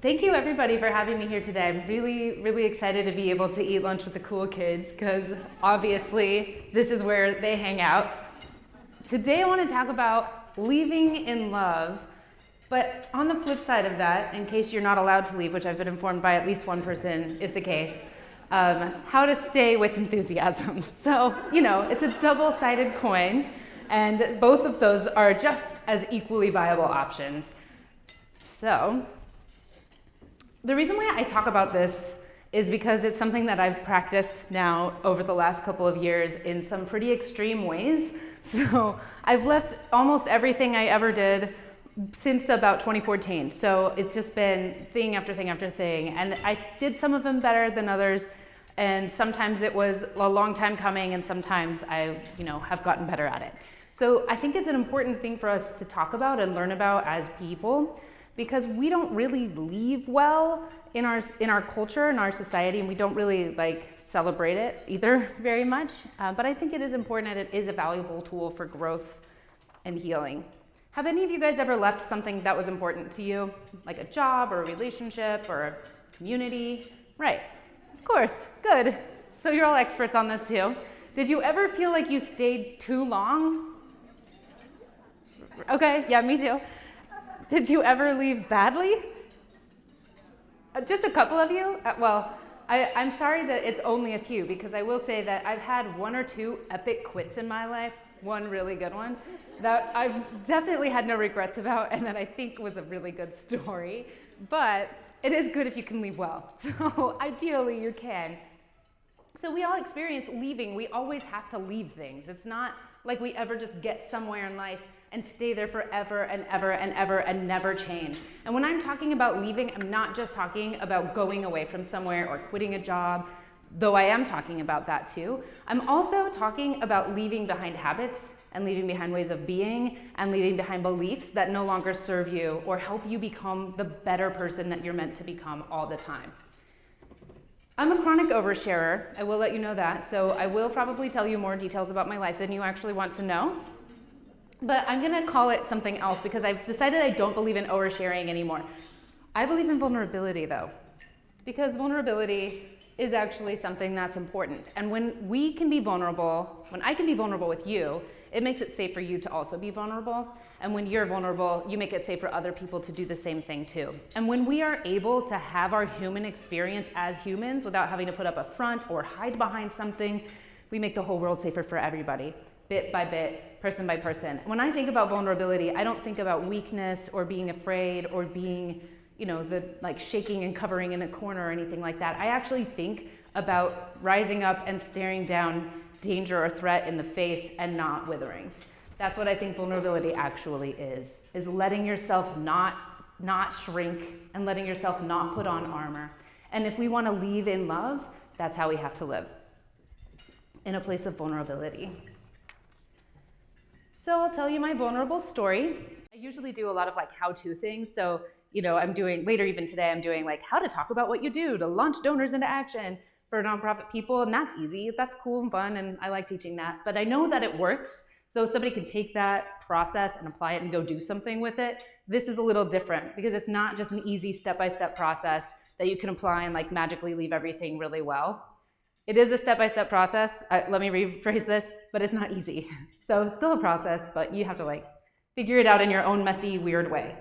Thank you everybody for having me here today. I'm really excited to be able to eat lunch with the cool kids because obviously this is where they hang out. Today I want to talk about leaving in love, but on the flip side of that, in case you're not allowed to leave, which I've been informed by at least one person is the case, how to stay with enthusiasm. So, it's a double-sided coin, and both of those are just as equally viable options. So, the reason why I talk about this is because it's something that I've practiced now over the last couple of years in some pretty extreme ways. So I've left almost everything I ever did since about 2014. So it's just been thing after thing after thing. And I did some of them better than others. And sometimes it was a long time coming, and sometimes I, have gotten better at it. So I think it's an important thing for us to talk about and learn about as people, because we don't really leave well in our culture, in our society, and we don't really celebrate it either very much. But I think it is important, and it is a valuable tool for growth and healing. Have any of you guys ever left something that was important to you, like a job or a relationship or a community? Right, of course, good. So you're all experts on this too. Did you ever feel like you stayed too long? Okay, yeah, me too. Did you ever leave badly? Just a couple of you? I'm sorry that it's only a few, because I will say that I've had one or two epic quits in my life, one really good one, that I've definitely had no regrets about, and that I think was a really good story. But it is good if you can leave well. So ideally you can. So we all experience leaving. We always have to leave things. It's not like we ever just get somewhere in life and stay there forever and ever and ever and never change. And when I'm talking about leaving, I'm not just talking about going away from somewhere or quitting a job, though I am talking about that too. I'm also talking about leaving behind habits and leaving behind ways of being and leaving behind beliefs that no longer serve you or help you become the better person that you're meant to become all the time. I'm a chronic oversharer, I will let you know that, so I will probably tell you more details about my life than you actually want to know. But I'm gonna call it something else because I've decided I don't believe in oversharing anymore. I believe in vulnerability though, because vulnerability is actually something that's important. And when we can be vulnerable, when I can be vulnerable with you, it makes it safe for you to also be vulnerable. And when you're vulnerable, you make it safe for other people to do the same thing too. And when we are able to have our human experience as humans without having to put up a front or hide behind something, we make the whole world safer for everybody, bit by bit, person by person. When I think about vulnerability, I don't think about weakness or being afraid or being, shaking and covering in a corner or anything like that. I actually think about rising up and staring down danger or threat in the face and not withering. That's what I think vulnerability actually is letting yourself not shrink and letting yourself not put on armor. And if we want to leave in love, that's how we have to live, in a place of vulnerability. So I'll tell you my vulnerable story. I usually do a lot of how-to things. So, I'm doing, later even today, I'm doing how to talk about what you do to launch donors into action for nonprofit people. And that's easy, that's cool and fun, and I like teaching that. But I know that it works. So somebody can take that process and apply it and go do something with it. This is a little different because it's not just an easy step-by-step process that you can apply and magically leave everything really well. It is a step-by-step process. Let me rephrase this, but it's not easy. So it's still a process, but you have to figure it out in your own messy, weird way,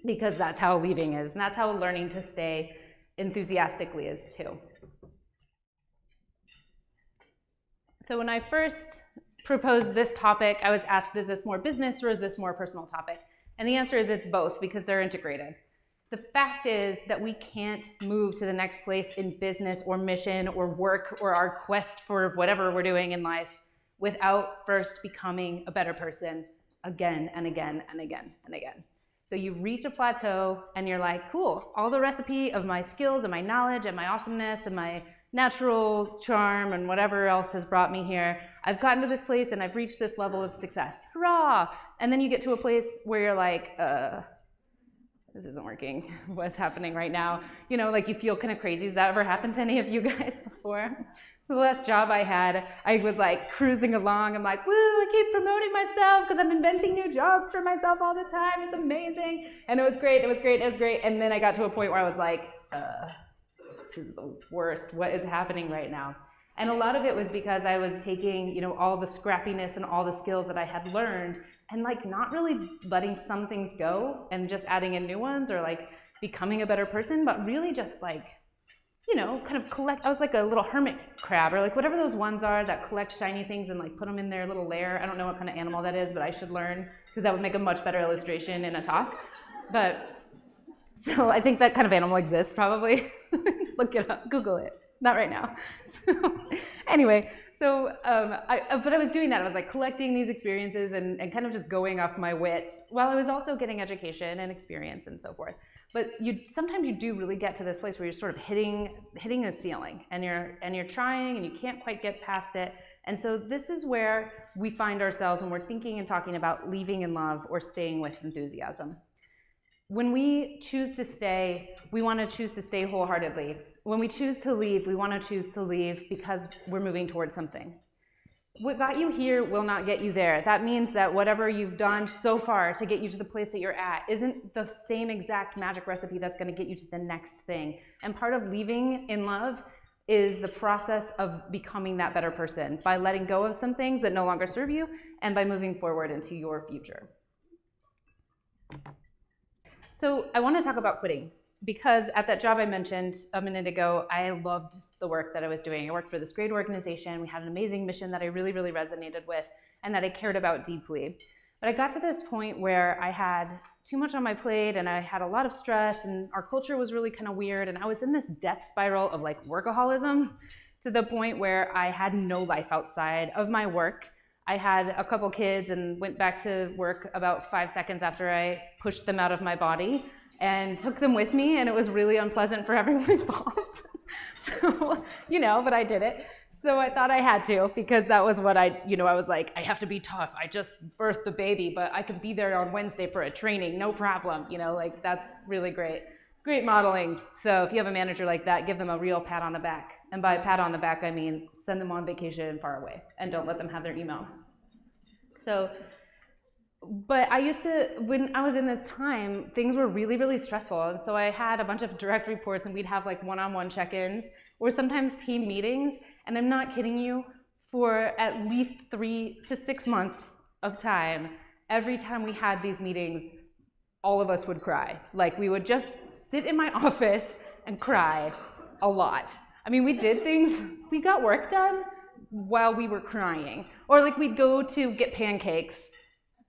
because that's how leaving is, and that's how learning to stay enthusiastically is too. So when I first proposed this topic, I was asked, is this more business or is this more personal topic? And the answer is it's both, because they're integrated. The fact is that we can't move to the next place in business or mission or work or our quest for whatever we're doing in life without first becoming a better person again and again and again and again. So you reach a plateau and you're like, cool, all the recipe of my skills and my knowledge and my awesomeness and my natural charm and whatever else has brought me here, I've gotten to this place and I've reached this level of success. Hurrah! And then you get to a place where you're like, this isn't working. What's happening right now? You feel kind of crazy. Has that ever happened to any of you guys before? The last job I had, I was like cruising along. I'm like, woo, I keep promoting myself because I'm inventing new jobs for myself all the time. It's amazing. And it was great, it was great, it was great. And then I got to a point where I was like, this is the worst. What is happening right now? And a lot of it was because I was taking, you know, all the scrappiness and all the skills that I had learned and like not really letting some things go and just adding in new ones or like becoming a better person, but really just like, you know, kind of collect. I was like a little hermit crab or like whatever those ones are that collect shiny things and like put them in their little lair. I don't know what kind of animal that is, but I should learn because that would make a much better illustration in a talk. But so I think that kind of animal exists probably. Look it up, Google it. Not right now. So anyway, so but I was doing that. I was like collecting these experiences and kind of just going off my wits while I was also getting education and experience and so forth. But sometimes you do really get to this place where you're sort of hitting a ceiling and you're trying and you can't quite get past it. And so this is where we find ourselves when we're thinking and talking about leaving in love or staying with enthusiasm. When we choose to stay, we want to choose to stay wholeheartedly. When we choose to leave, we want to choose to leave because we're moving towards something. What got you here will not get you there. That means that whatever you've done so far to get you to the place that you're at isn't the same exact magic recipe that's going to get you to the next thing. And part of leaving in love is the process of becoming that better person by letting go of some things that no longer serve you and by moving forward into your future. So I want to talk about quitting because at that job I mentioned a minute ago, I loved the work that I was doing. I worked for this great organization. We had an amazing mission that I really, really resonated with and that I cared about deeply. But I got to this point where I had too much on my plate and I had a lot of stress and our culture was really kind of weird and I was in this death spiral of like workaholism to the point where I had no life outside of my work. I had a couple kids and went back to work about 5 seconds after I pushed them out of my body and took them with me, and it was really unpleasant for everyone involved. So, you know, but I did it. So I thought I had to because that was what I was like, I have to be tough. I just birthed a baby, but I could be there on Wednesday for a training, no problem. You know, like that's really great. Great modeling. So if you have a manager like that, give them a real pat on the back. And by pat on the back, I mean send them on vacation far away and don't let them have their email. So, but I used to, when I was in this time, things were really, really stressful. And so I had a bunch of direct reports and we'd have like one-on-one check-ins or sometimes team meetings. And I'm not kidding you, for at least 3 to 6 months of time, every time we had these meetings, all of us would cry. Like we would just sit in my office and cry a lot. I mean, we did things, we got work done while we were crying. Or like we'd go to get pancakes,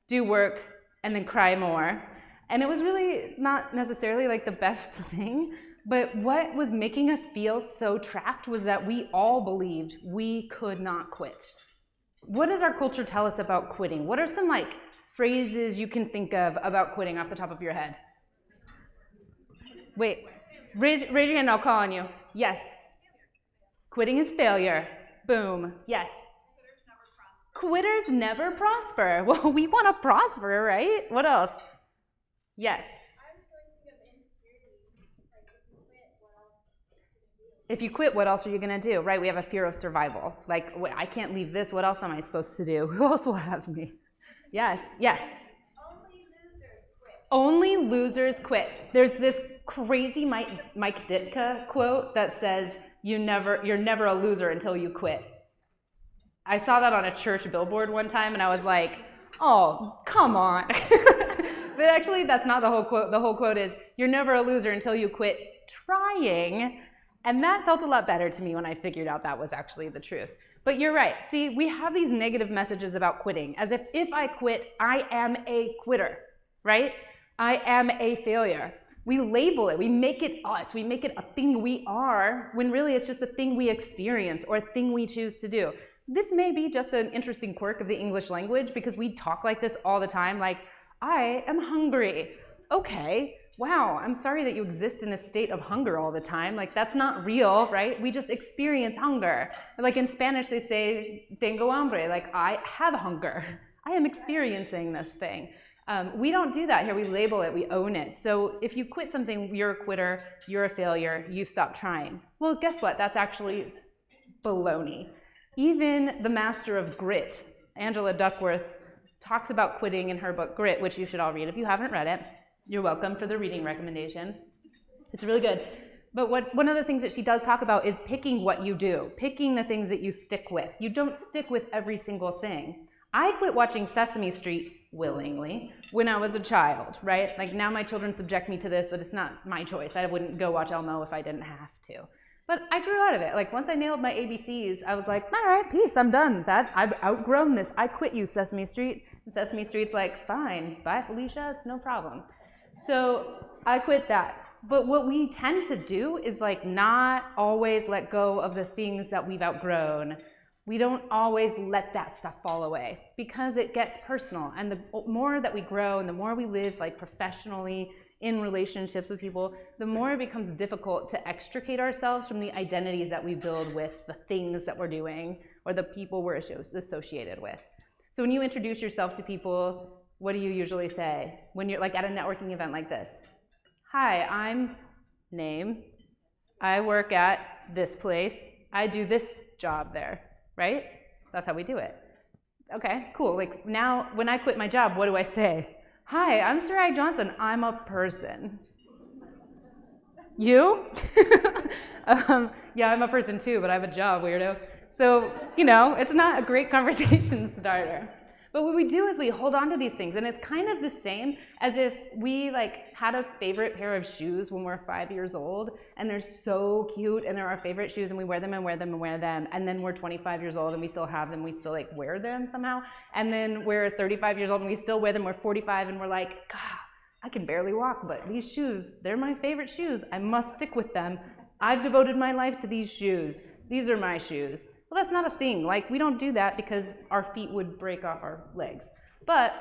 do work, and then cry more. And it was really not necessarily like the best thing, but what was making us feel so trapped was that we all believed we could not quit. What does our culture tell us about quitting? What are some like phrases you can think of about quitting off the top of your head? Wait, raise your hand, I'll call on you. Yes. Quitting is failure. Boom. Yes. Quitters never prosper. Well, we want to prosper, right? What else? Yes. If you quit, what else are you going to do? Right, we have a fear of survival. Like, I can't leave this. What else am I supposed to do? Who else will have me? Yes, yes. Only losers quit. There's this crazy Mike Ditka quote that says, you're never a loser until you quit. I saw that on a church billboard one time, and I was like, oh, come on. But actually, that's not the whole quote. The whole quote is, you're never a loser until you quit trying. And that felt a lot better to me when I figured out that was actually the truth. But you're right. See, we have these negative messages about quitting, as if I quit, I am a quitter, right? I am a failure. We label it. We make it us. We make it a thing we are, when really it's just a thing we experience or a thing we choose to do. This may be just an interesting quirk of the English language because we talk like this all the time, like, I am hungry. Okay, wow, I'm sorry that you exist in a state of hunger all the time. Like, that's not real, right? We just experience hunger. Like in Spanish, they say, tengo hambre, like, I have hunger. I am experiencing this thing. We don't do that here. We label it, we own it. So if you quit something, you're a quitter, you're a failure, you stop trying. Well, guess what? That's actually Baloney. Even the master of grit, Angela Duckworth, talks about quitting in her book Grit, which you should all read. If you haven't read it, you're welcome for the reading recommendation. It's really good. But one of the things that she does talk about is picking what you do, picking the things that you stick with. You don't stick with every single thing. I quit watching Sesame Street willingly when I was a child, right? Like now my children subject me to this, but it's not my choice. I wouldn't go watch Elmo if I didn't have to. But I grew out of it. Like once I nailed my ABCs, I was like, all right, peace, I'm done. I've outgrown this. I quit you, Sesame Street. And Sesame Street's like, fine, bye, Felicia, it's no problem. So I quit that. But what we tend to do is like not always let go of the things that we've outgrown. We don't always let that stuff fall away because it gets personal. And the more that we grow and the more we live like professionally in relationships with people, the more it becomes difficult to extricate ourselves from the identities that we build with the things that we're doing or the people we're associated with. So when you introduce yourself to people, what do you usually say when you're like at a networking event like this? Hi, I'm name. I work at this place. I do this job there, right? That's how we do it. Okay, cool. Like now, when I quit my job, what do I say? Hi, I'm Sarai Johnson. I'm a person. You? Yeah, I'm a person too, but I have a job, weirdo. So, it's not a great conversation starter. But what we do is we hold on to these things, and it's kind of the same as if we had a favorite pair of shoes when we're 5 years old, and they're so cute, and they're our favorite shoes, and we wear them and wear them and wear them, and then we're 25 years old and we still have them, we still wear them somehow, and then we're 35 years old and we still wear them, we're 45, and we're like, God, I can barely walk, but these shoes, they're my favorite shoes. I must stick with them. I've devoted my life to these shoes. These are my shoes. Well, that's not a thing. We don't do that because our feet would break off our legs. But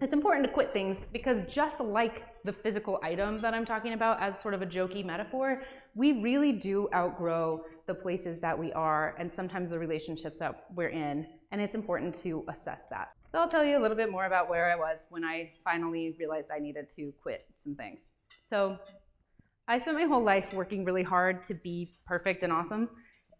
it's important to quit things because just like the physical item that I'm talking about as sort of a jokey metaphor, we really do outgrow the places that we are and sometimes the relationships that we're in, and it's important to assess that. So I'll tell you a little bit more about where I was when I finally realized I needed to quit some things. So I spent my whole life working really hard to be perfect and awesome.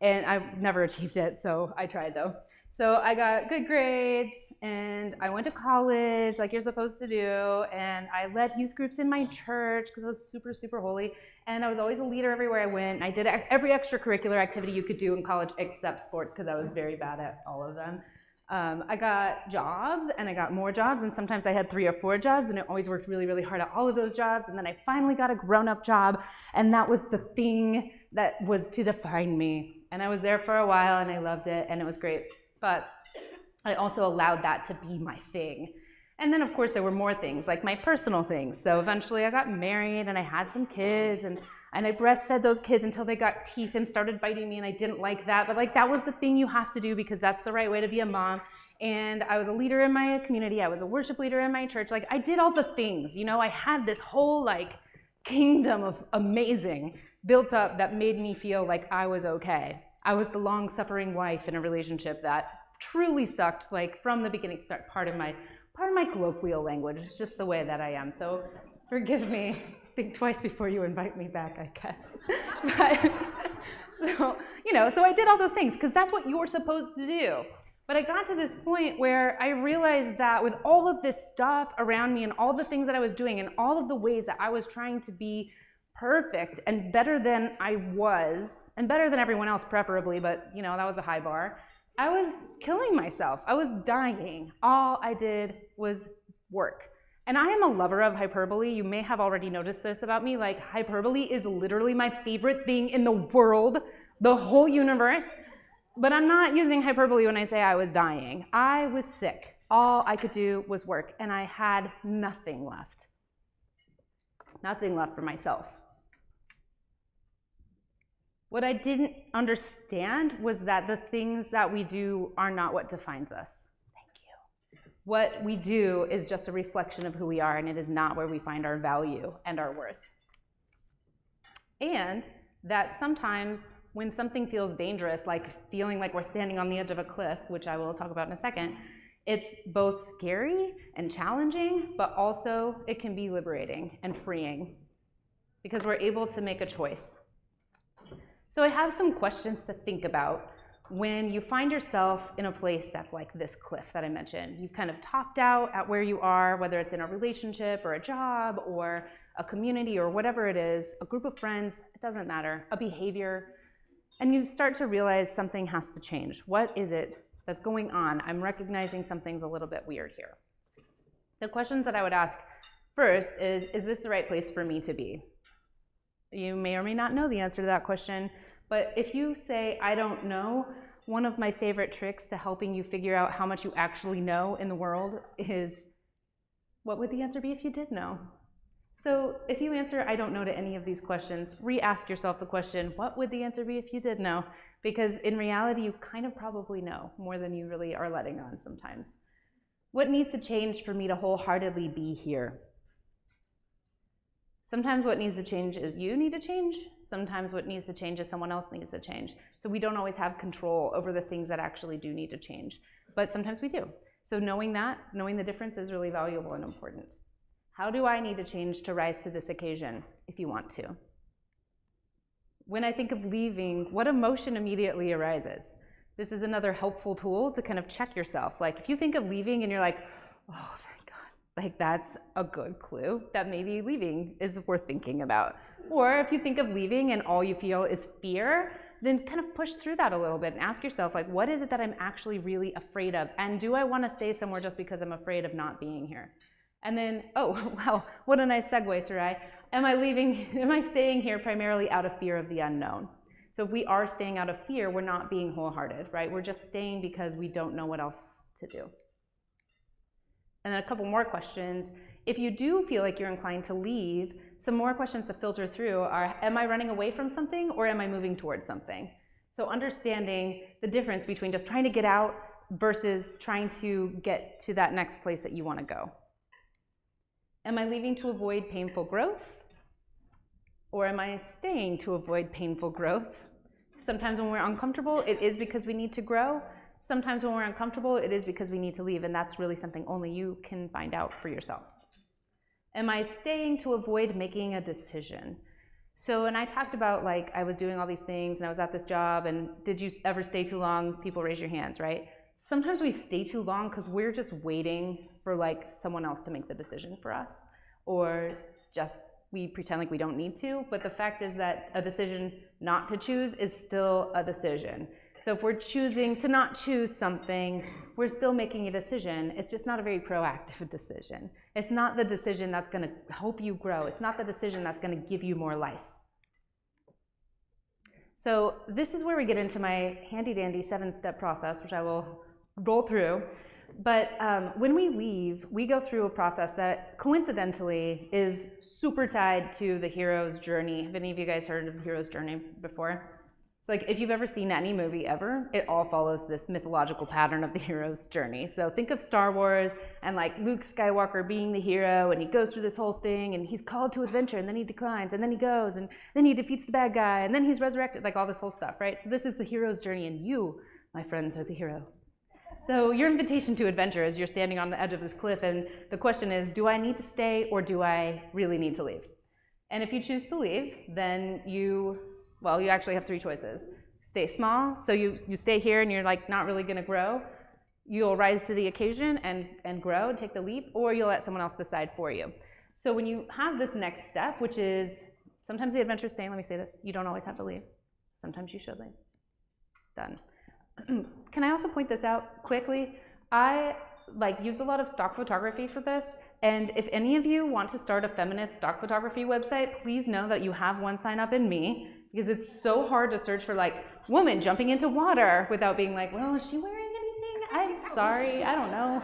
And I've never achieved it, so I tried though. So I got good grades, and I went to college like you're supposed to do, and I led youth groups in my church because I was super, super holy, and I was always a leader everywhere I went. I did every extracurricular activity you could do in college except sports because I was very bad at all of them. I got jobs, and I got more jobs, and sometimes I had 3 or 4 jobs, and I always worked really, really hard at all of those jobs, and then I finally got a grown-up job, and that was the thing that was to define me. And I was there for a while, and I loved it, and it was great. But I also allowed that to be my thing. And then, of course, there were more things, like my personal things. So eventually I got married, and I had some kids, and I breastfed those kids until they got teeth and started biting me, and I didn't like that. But that was the thing you have to do because that's the right way to be a mom. And I was a leader in my community. I was a worship leader in my church. I did all the things. I had this whole kingdom of amazing built up that made me feel like I was okay. I was the long-suffering wife in a relationship that truly sucked, from the beginning. Part of my colloquial language. It's just the way that I am. So forgive me. Think twice before you invite me back, I guess. So I did all those things because that's what you're supposed to do. But I got to this point where I realized that with all of this stuff around me and all the things that I was doing and all of the ways that I was trying to be perfect and better than I was, and better than everyone else preferably, but that was a high bar, I was killing myself. I was dying. All I did was work. And I am a lover of hyperbole. You may have already noticed this about me. Hyperbole is literally my favorite thing in the world, the whole universe. But I'm not using hyperbole when I say I was dying. I was sick. All I could do was work, and I had nothing left. Nothing left for myself. What I didn't understand was that the things that we do are not what defines us. Thank you. What we do is just a reflection of who we are, and it is not where we find our value and our worth. And that sometimes when something feels dangerous, like feeling like we're standing on the edge of a cliff, which I will talk about in a second, it's both scary and challenging, but also it can be liberating and freeing because we're able to make a choice. So I have some questions to think about when you find yourself in a place that's like this cliff that I mentioned. You've kind of topped out at where you are, whether it's in a relationship or a job or a community or whatever it is, a group of friends, it doesn't matter, a behavior, and you start to realize something has to change. What is it that's going on? I'm recognizing something's a little bit weird here. The questions that I would ask first is this the right place for me to be? You may or may not know the answer to that question, but if you say, I don't know, one of my favorite tricks to helping you figure out how much you actually know in the world is, what would the answer be if you did know? So if you answer, I don't know to any of these questions, re-ask yourself the question, what would the answer be if you did know? Because in reality, you kind of probably know more than you really are letting on sometimes. What needs to change for me to wholeheartedly be here? Sometimes what needs to change is you need to change. Sometimes what needs to change is someone else needs to change. So we don't always have control over the things that actually do need to change, but sometimes we do. So knowing the difference is really valuable and important. How do I need to change to rise to this occasion, if you want to? When I think of leaving, what emotion immediately arises? This is another helpful tool to kind of check yourself. Like if you think of leaving and you're like, oh, thank God, like that's a good clue that maybe leaving is worth thinking about. Or if you think of leaving and all you feel is fear, then kind of push through that a little bit and ask yourself, like, what is it that I'm actually really afraid of? And do I want to stay somewhere just because I'm afraid of not being here? And then, oh, wow, what a nice segue, Sarai. Am I staying here primarily out of fear of the unknown? So if we are staying out of fear, we're not being wholehearted, right? We're just staying because we don't know what else to do. And then a couple more questions. If you do feel like you're inclined to leave, some more questions to filter through are, am I running away from something or am I moving towards something? So understanding the difference between just trying to get out versus trying to get to that next place that you want to go. Am I leaving to avoid painful growth? Or am I staying to avoid painful growth? Sometimes when we're uncomfortable, it is because we need to grow. Sometimes when we're uncomfortable, it is because we need to leave, and that's really something only you can find out for yourself. Am I staying to avoid making a decision? So when I talked about, like, I was doing all these things and I was at this job, and did you ever stay too long? People raise your hands, right? Sometimes we stay too long because we're just waiting for like someone else to make the decision for us, or just we pretend like we don't need to, but the fact is that a decision not to choose is still a decision. So if we're choosing to not choose something, we're still making a decision. It's just not a very proactive decision. It's not the decision that's going to help you grow. It's not the decision that's going to give you more life. So this is where we get into my handy-dandy 7-step process, which I will roll through. But when we leave, we go through a process that coincidentally is super tied to the hero's journey. Have any of you guys heard of the hero's journey before? So like if you've ever seen any movie ever, it all follows this mythological pattern of the hero's journey. So think of Star Wars and like Luke Skywalker being the hero, and he goes through this whole thing and he's called to adventure, and then he declines, and then he goes, and then he defeats the bad guy, and then he's resurrected, like all this whole stuff, right? So this is the hero's journey, and you, my friends, are the hero. So your invitation to adventure is you're standing on the edge of this cliff, and the question is, do I need to stay or do I really need to leave? And if you choose to leave, then you actually have 3 choices. Stay small, so you stay here and you're like not really gonna grow. You'll rise to the occasion and grow and take the leap, or you'll let someone else decide for you. So when you have this next step, which is sometimes the adventure is staying, let me say this, you don't always have to leave. Sometimes you should leave. Done. Can I also point this out quickly? I use a lot of stock photography for this, and if any of you want to start a feminist stock photography website, please know that you have one sign up in me, because it's so hard to search for like woman jumping into water without being like, well, is she wearing anything? I'm sorry, I don't know.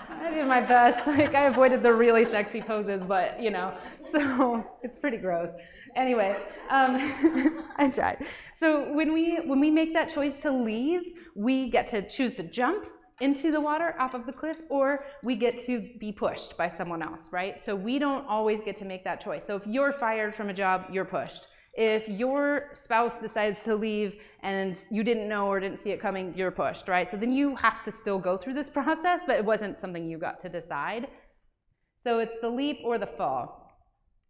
I did my best. Like I avoided the really sexy poses, but you know, so it's pretty gross. Anyway, I tried. So when we make that choice to leave, we get to choose to jump into the water off of the cliff, or we get to be pushed by someone else, right? So we don't always get to make that choice. So if you're fired from a job, you're pushed. If your spouse decides to leave and you didn't know or didn't see it coming, you're pushed, right? So then you have to still go through this process, but it wasn't something you got to decide. So it's the leap or the fall.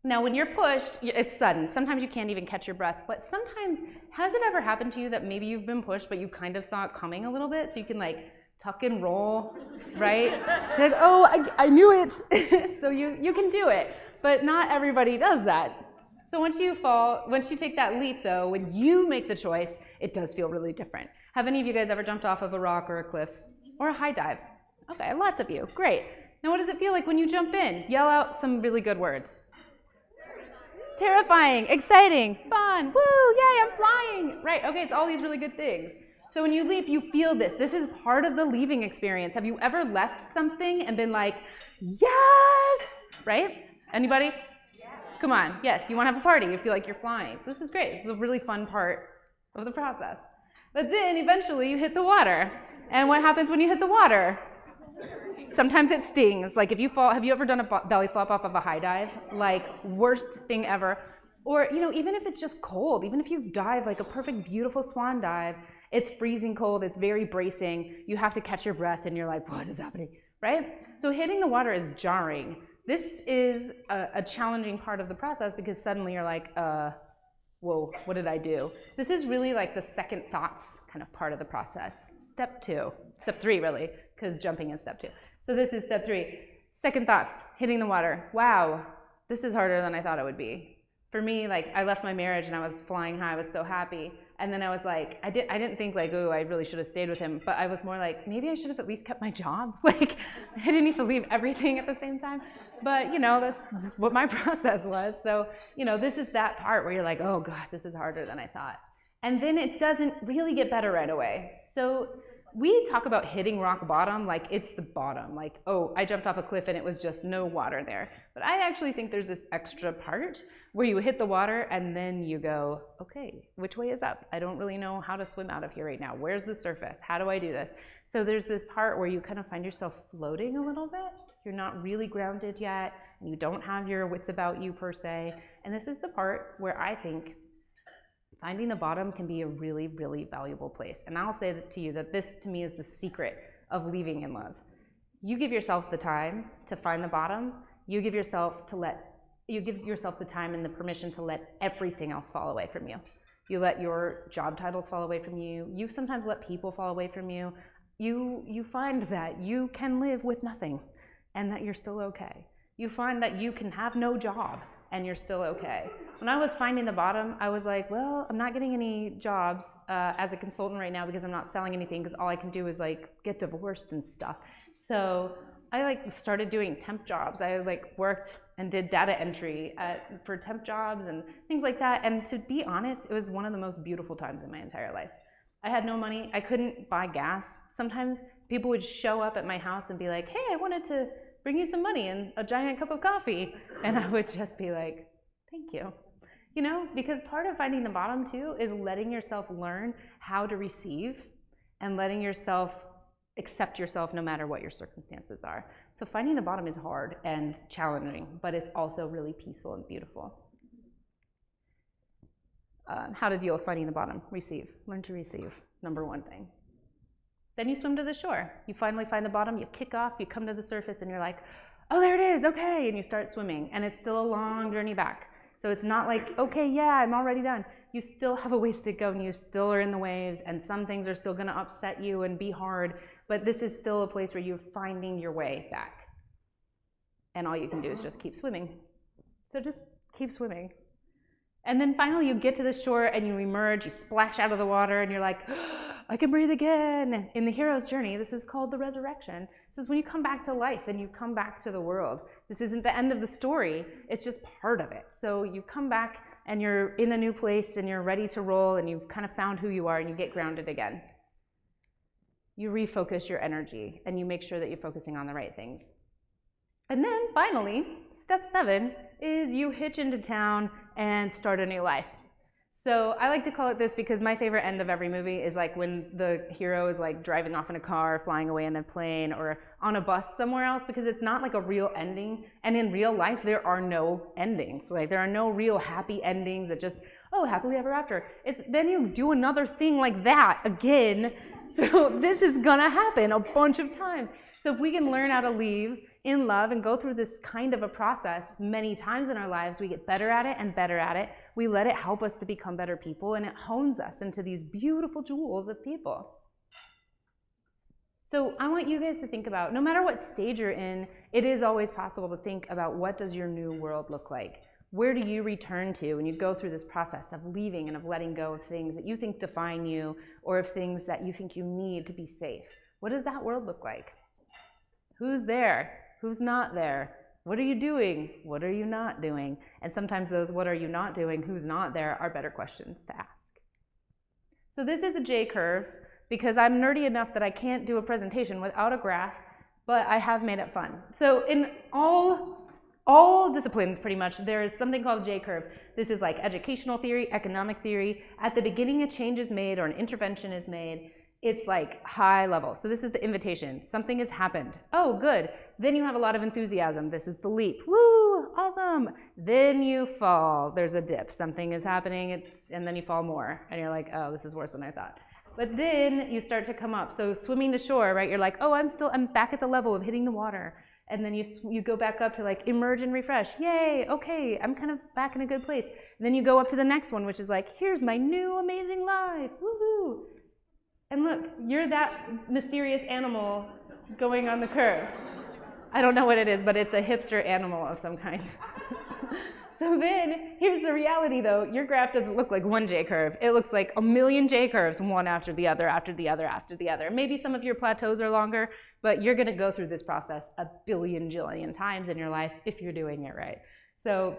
Now, when you're pushed, it's sudden. Sometimes you can't even catch your breath, but sometimes, has it ever happened to you that maybe you've been pushed, but you kind of saw it coming a little bit, so you can like tuck and roll, right? You're like, oh, I knew it, so you can do it, but not everybody does that. So once you take that leap though, when you make the choice, it does feel really different. Have any of you guys ever jumped off of a rock or a cliff or a high dive? Okay, lots of you, great. Now what does it feel like when you jump in? Yell out some really good words. Terrifying, exciting, fun, woo, yay, I'm flying. Right, okay, it's all these really good things. So when you leap, you feel this. This is part of the leaving experience. Have you ever left something and been like, yes, right? Anybody? Yeah. Come on, yes, you want to have a party, you feel like you're flying. So this is great, this is a really fun part of the process. But then eventually you hit the water. And what happens when you hit the water? Sometimes it stings. Like if you fall, have you ever done a belly flop off of a high dive? Like worst thing ever. Or even if it's just cold, even if you dive like a perfect, beautiful swan dive, it's freezing cold, it's very bracing, you have to catch your breath and you're like, what is happening, right? So hitting the water is jarring. This is a challenging part of the process because suddenly you're like, whoa, what did I do? This is really like the second thoughts kind of part of the process. Step 3 really, because jumping is step 2. So this is step 3. Second thoughts, hitting the water. Wow, this is harder than I thought it would be. For me, like I left my marriage and I was flying high, I was so happy. And then I was like, I didn't think like, oh, I really should have stayed with him. But I was more like, maybe I should have at least kept my job. Like I didn't need to leave everything at the same time. But that's just what my process was. So, this is that part where you're like, oh God, this is harder than I thought. And then it doesn't really get better right away. So we talk about hitting rock bottom like it's the bottom. Like, oh, I jumped off a cliff and it was just no water there. But I actually think there's this extra part where you hit the water and then you go, okay, which way is up? I don't really know how to swim out of here right now. Where's the surface? How do I do this? So there's this part where you kind of find yourself floating a little bit. You're not really grounded yet. And you don't have your wits about you per se. And this is the part where I think finding the bottom can be a really, really valuable place. And I'll say that to you that this to me is the secret of leaving in love. You give yourself the time to find the bottom. You give yourself the time and the permission to let everything else fall away from you. You let your job titles fall away from you. You sometimes let people fall away from you. You find that you can live with nothing and that you're still okay. You find that you can have no job and you're still okay. When I was finding the bottom, I was like, well, I'm not getting any jobs as a consultant right now because I'm not selling anything because all I can do is like get divorced and stuff. So I started doing temp jobs. I worked and did data entry for temp jobs and things like that. And to be honest, it was one of the most beautiful times in my entire life. I had no money. I couldn't buy gas. Sometimes people would show up at my house and be like, hey, I wanted to bring you some money and a giant cup of coffee. And I would just be like, thank you. Because part of finding the bottom too is letting yourself learn how to receive and letting yourself accept yourself no matter what your circumstances are. So finding the bottom is hard and challenging, but it's also really peaceful and beautiful. How to deal with finding the bottom? Receive. Learn to receive. Number one thing. Then you swim to the shore. You finally find the bottom, you kick off, you come to the surface, and you're like, oh, there it is, okay, and you start swimming. And it's still a long journey back. So it's not like, okay, yeah, I'm already done. You still have a ways to go, and you still are in the waves, and some things are still going to upset you and be hard, but this is still a place where you're finding your way back. And all you can do is just keep swimming. So just keep swimming. And then finally you get to the shore and you emerge, you splash out of the water, and you're like, I can breathe again. In the hero's journey, this is called the resurrection. This is when you come back to life and you come back to the world. This isn't the end of the story, it's just part of it. So you come back and you're in a new place and you're ready to roll and you've kind of found who you are and you get grounded again. You refocus your energy and you make sure that you're focusing on the right things. And then finally, step 7 is you hitch into town and start a new life. So I like to call it this because my favorite end of every movie is like when the hero is like driving off in a car, flying away in a plane, or on a bus somewhere else, because it's not like a real ending. And in real life, there are no endings. Like there are no real happy endings that just, oh, happily ever after. It's then you do another thing like that again. So this is gonna happen a bunch of times. So if we can learn how to leave in love and go through this kind of a process many times in our lives, we get better at it and better at it. We let it help us to become better people, and it hones us into these beautiful jewels of people. So I want you guys to think about, no matter what stage you're in, it is always possible to think about what does your new world look like? Where do you return to when you go through this process of leaving and of letting go of things that you think define you, or of things that you think you need to be safe? What does that world look like? Who's there? Who's not there? What are you doing? What are you not doing? And sometimes those what are you not doing, who's not there, are better questions to ask. So this is a J-curve, because I'm nerdy enough that I can't do a presentation without a graph, but I have made it fun. So in all disciplines, pretty much, there is something called a J-curve. This is like educational theory, economic theory. At the beginning, a change is made or an intervention is made. It's like high level. So this is the invitation. Something has happened. Oh, good. Then you have a lot of enthusiasm. This is the leap. Woo, awesome. Then you fall. There's a dip. Something is happening, and then you fall more. And you're like, oh, this is worse than I thought. But then you start to come up. So swimming to shore, right? You're like, oh, I'm back at the level of hitting the water. And then you go back up to like emerge and refresh. Yay, okay, I'm kind of back in a good place. And then you go up to the next one, which is like, here's my new amazing life. Woohoo. And look, you're that mysterious animal going on the curve. I don't know what it is, but it's a hipster animal of some kind. So then, here's the reality though. Your graph doesn't look like one J-curve. It looks like a million J-curves, one after the other, after the other, after the other. Maybe some of your plateaus are longer, but you're gonna go through this process a billion jillion times in your life if you're doing it right. So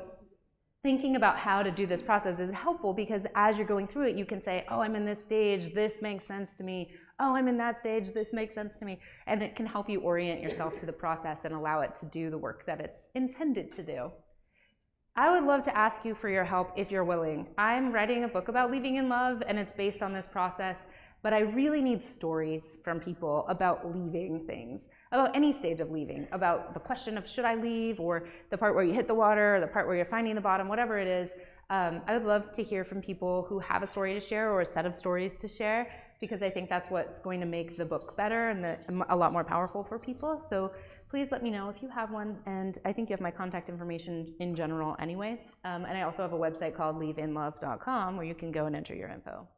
thinking about how to do this process is helpful, because as you're going through it, you can say, oh, I'm in this stage, this makes sense to me. Oh, I'm in that stage, this makes sense to me. And it can help you orient yourself to the process and allow it to do the work that it's intended to do. I would love to ask you for your help if you're willing. I'm writing a book about leaving in love, and it's based on this process, but I really need stories from people about leaving things, about any stage of leaving, about the question of should I leave, or the part where you hit the water, or the part where you're finding the bottom, whatever it is. I would love to hear from people who have a story to share or a set of stories to share, because I think that's what's going to make the book better and a lot more powerful for people. So please let me know if you have one, and I think you have my contact information in general anyway. And I also have a website called leaveinlove.com where you can go and enter your info.